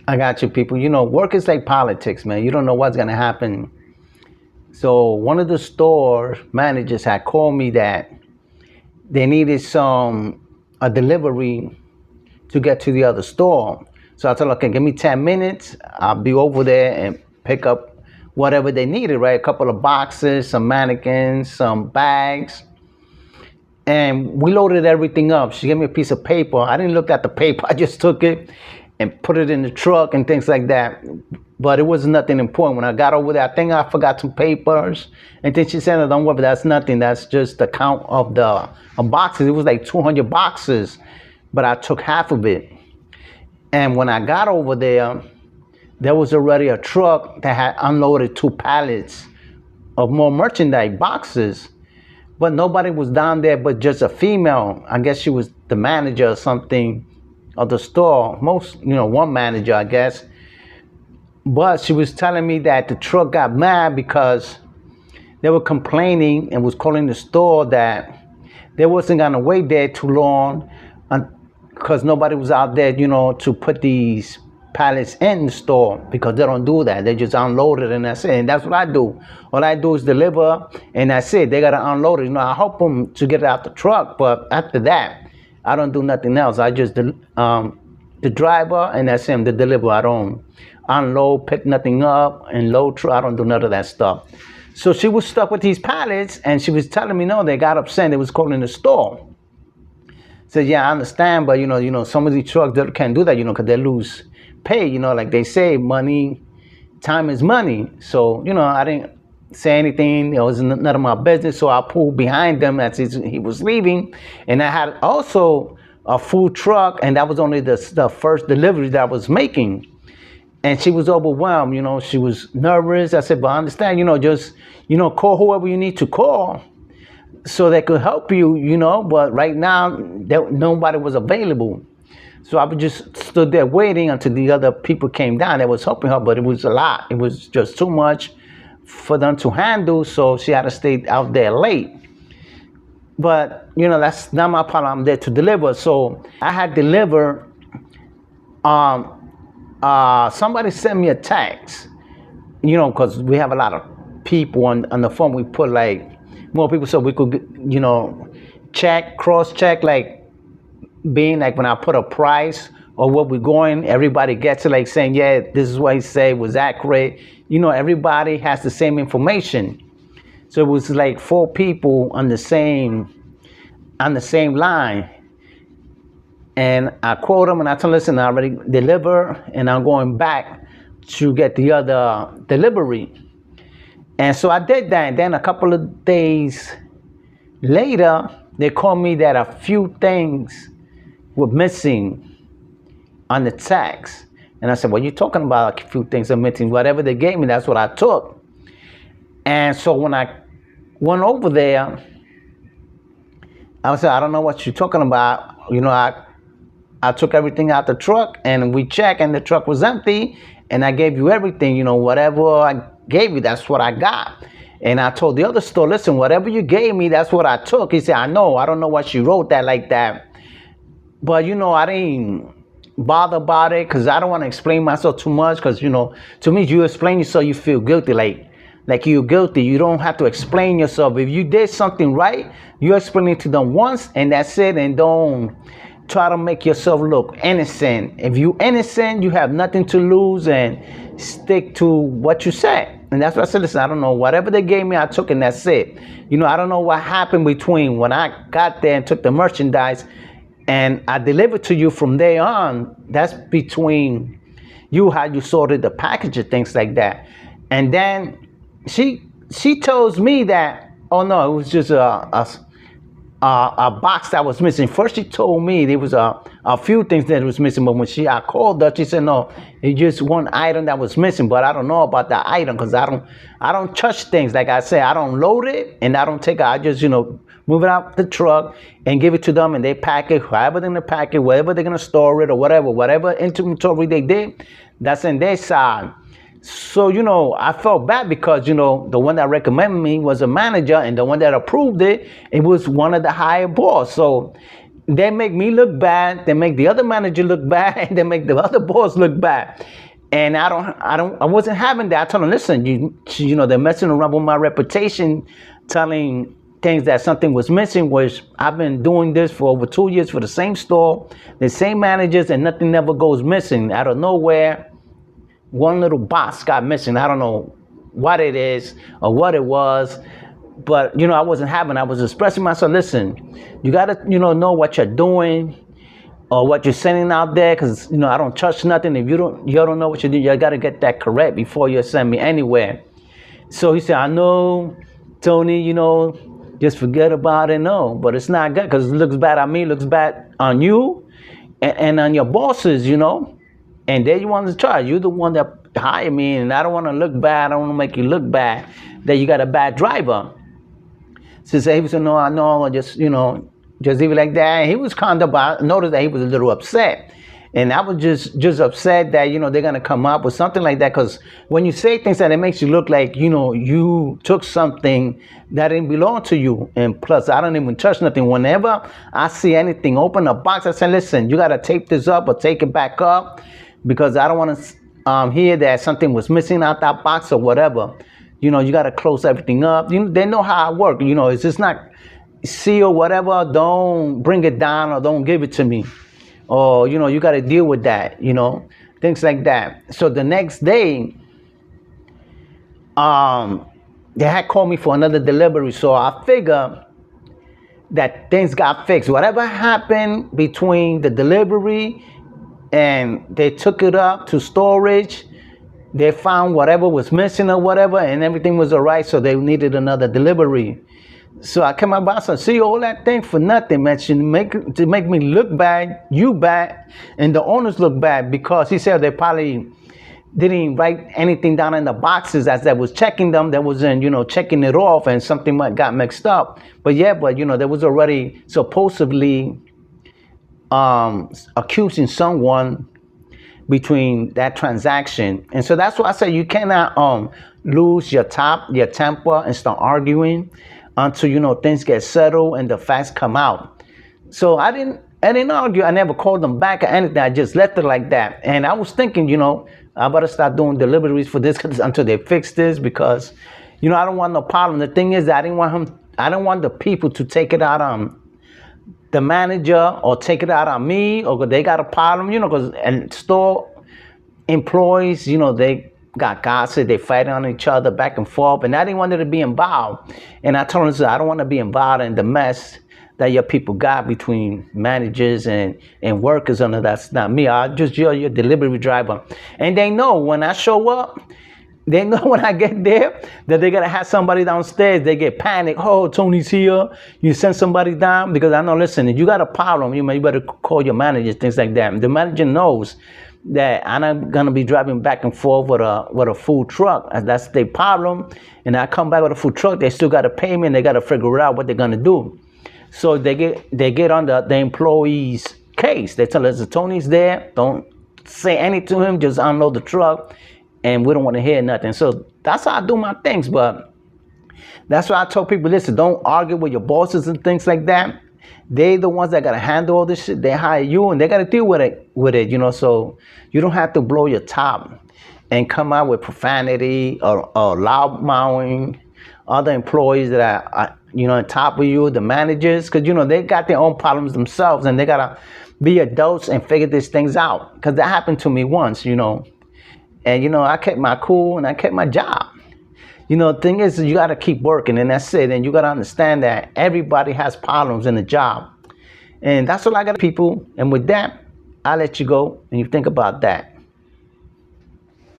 I got you, people. You know, work is like politics, man. You don't know what's gonna happen. So one of the store managers had called me that they needed some a delivery to get to the other store. So I told them, okay, give me 10 minutes. I'll be over there and pick up whatever they needed, right? A couple of boxes, some mannequins, some bags. And we loaded everything up. She gave me a piece of paper. I didn't look at the paper. I just took it and put it in the truck and things like that. But it was nothing important. When I got over there, I think I forgot some papers. And then she said, "No, don't worry, that's nothing. That's just the count of the boxes." It was like 200 boxes, but I took half of it. And when I got over there was already a truck that had unloaded 2 pallets of more merchandise boxes. But nobody was down there but just a female. I guess she was the manager or something of the store. One manager, I guess. But she was telling me that the truck got mad because they were complaining and was calling the store that they wasn't gonna wait there too long because nobody was out there, to put these pallets in the store, because they don't do that. They just unload it and that's it. And that's what I do. All I do is deliver and that's it. They gotta unload it. I help them to get it out the truck, but after that, I don't do nothing else. I just the driver and that's him, the deliverer. I don't unload, pick nothing up, and load truck. I don't do none of that stuff. So she was stuck with these pallets and she was telling me, no, they got upset. They was calling the store. Said, yeah, I understand, but some of these trucks, they can't do that, because they lose pay, like they say, money, time is money. So, I didn't say anything. It was none of my business. So I pulled behind them as he was leaving. And I had also a full truck, and that was only the first delivery that I was making. And she was overwhelmed, she was nervous. I said, but I understand, just, call whoever you need to call so they could help you, but right now, nobody was available. So I just stood there waiting until the other people came down. They was helping her, but it was a lot. It was just too much for them to handle, so she had to stay out there late. But, that's not my problem. I'm there to deliver. So I had delivered, somebody sent me a text, because we have a lot of people on the phone. We put like more people so we could, cross check, like being like when I put a price or what we're going, everybody gets it, like saying, yeah, this is what he said was accurate. Everybody has the same information. So it was like 4 people on the same line. And I quote them and I tell them, listen, I already delivered and I'm going back to get the other delivery. And so I did that. And then a couple of days later, they called me that a few things were missing on the tax. And I said, well, you're talking about a few things are missing. Whatever they gave me, that's what I took. And so when I went over there, I said, I don't know what you're talking about. I took everything out the truck and we checked and the truck was empty. And I gave you everything, whatever I gave you, that's what I got. And I told the other store, listen, whatever you gave me, that's what I took. He said, I don't know why she wrote that like that. But, I didn't bother about it because I don't want to explain myself too much because, to me, you explain yourself, you feel guilty. Like you're guilty. You don't have to explain yourself. If you did something right, you explain it to them once and that's it. And don't try to make yourself look innocent. If you're innocent, you have nothing to lose and stick to what you said. And that's what I said, listen, I don't know. Whatever they gave me, I took and that's it. I don't know what happened between when I got there and took the merchandise and I delivered to you from there on. That's between you, how you sorted the package and things like that. And then she tells me that, oh no, it was just a box that was missing. First she told me there was a few things that was missing, but when I called her, she said no, it's just one item that was missing. But I don't know about the item because I don't touch things. Like I said, I don't load it and I don't take it. I just move it out the truck and give it to them and they pack it, however they're gonna pack it, wherever they're gonna store it or whatever inventory they did, that's in their side. So, I felt bad because, the one that recommended me was a manager and the one that approved it, it was one of the higher boss. So they make me look bad, they make the other manager look bad, and they make the other boss look bad. And I wasn't having that. I told them, listen, they're messing around with my reputation, telling things that something was missing, which I've been doing this for over 2 years for the same store, the same managers, and nothing never goes missing. Out of nowhere, one little box got missing. I don't know what it is or what it was, but I wasn't having. I was expressing myself. Listen, you gotta know what you're doing or what you're sending out there, because I don't trust nothing. If you don't know what you're doing, you gotta get that correct before you send me anywhere. So he said, I know, Tony, just forget about it. No, but it's not good, because it looks bad on me, looks bad on you, and on your bosses, and they're the ones in charge. You're the one that hired me, and I don't want to look bad. I don't want to make you look bad that you got a bad driver. So he said, no, I know, just leave it like that. And he was kind of, I noticed that he was a little upset. And I was just upset that, they're going to come up with something like that. Because when you say things that it makes you look like, you took something that didn't belong to you. And plus, I don't even touch nothing. Whenever I see anything, open a box, I say, listen, you got to tape this up or take it back up, because I don't want to hear that something was missing out that box or whatever. You got to close everything up. They know how I work. It's just not see or whatever. Don't bring it down or don't give it to me. Or, you got to deal with that, things like that. So the next day, they had called me for another delivery. So I figured that things got fixed. Whatever happened between the delivery and they took it up to storage, they found whatever was missing or whatever, and everything was all right. So they needed another delivery. So I came up and said, see, all that thing for nothing, man. To make me look bad, you bad, and the owners look bad, because he said they probably didn't write anything down in the boxes as they was checking them. They wasn't, checking it off, and something got mixed up. But there was already supposedly accusing someone between that transaction. And so that's why I say you cannot lose your temper and start arguing until things get settled and the facts come out. So I didn't argue. I never called them back or anything. I just left it like that. And I was thinking, I better start doing deliveries for this until they fix this, because I don't want no problem. The thing is that I don't want the people to take it out on the manager or take it out on me, or they got a problem, because and store employees, they got gossip, they fighting on each other back and forth, and I didn't want it to be involved. And I told them, I don't want to be involved in the mess that your people got between managers and workers. Under that's not me. I just your delivery driver. And they know when I show up, they know when I get there that they're gonna have somebody downstairs. They get panicked. Oh, Tony's here. You send somebody down, because I know. Listen, if you got a problem, you better call your manager. Things like that. The manager knows that I'm not gonna be driving back and forth with a food truck. That's their problem. And I come back with a food truck. They still gotta pay me, and they gotta figure out what they're gonna do. So they get on the employee's case. They tell us, Tony's there. Don't say anything to him. Just unload the truck. And we don't want to hear nothing. So that's how I do my things. But that's why I told people, listen, don't argue with your bosses and things like that. They're the ones that got to handle all this shit. They hire you, and they got to deal with it, So you don't have to blow your top and come out with profanity or loud mouthing other employees that are on top of you, the managers, because, they got their own problems themselves, and they got to be adults and figure these things out. Because that happened to me once, And, I kept my cool and I kept my job. The thing is, you got to keep working, and that's it. And you got to understand that everybody has problems in the job. And that's all I got, people. And with that, I'll let you go and you think about that.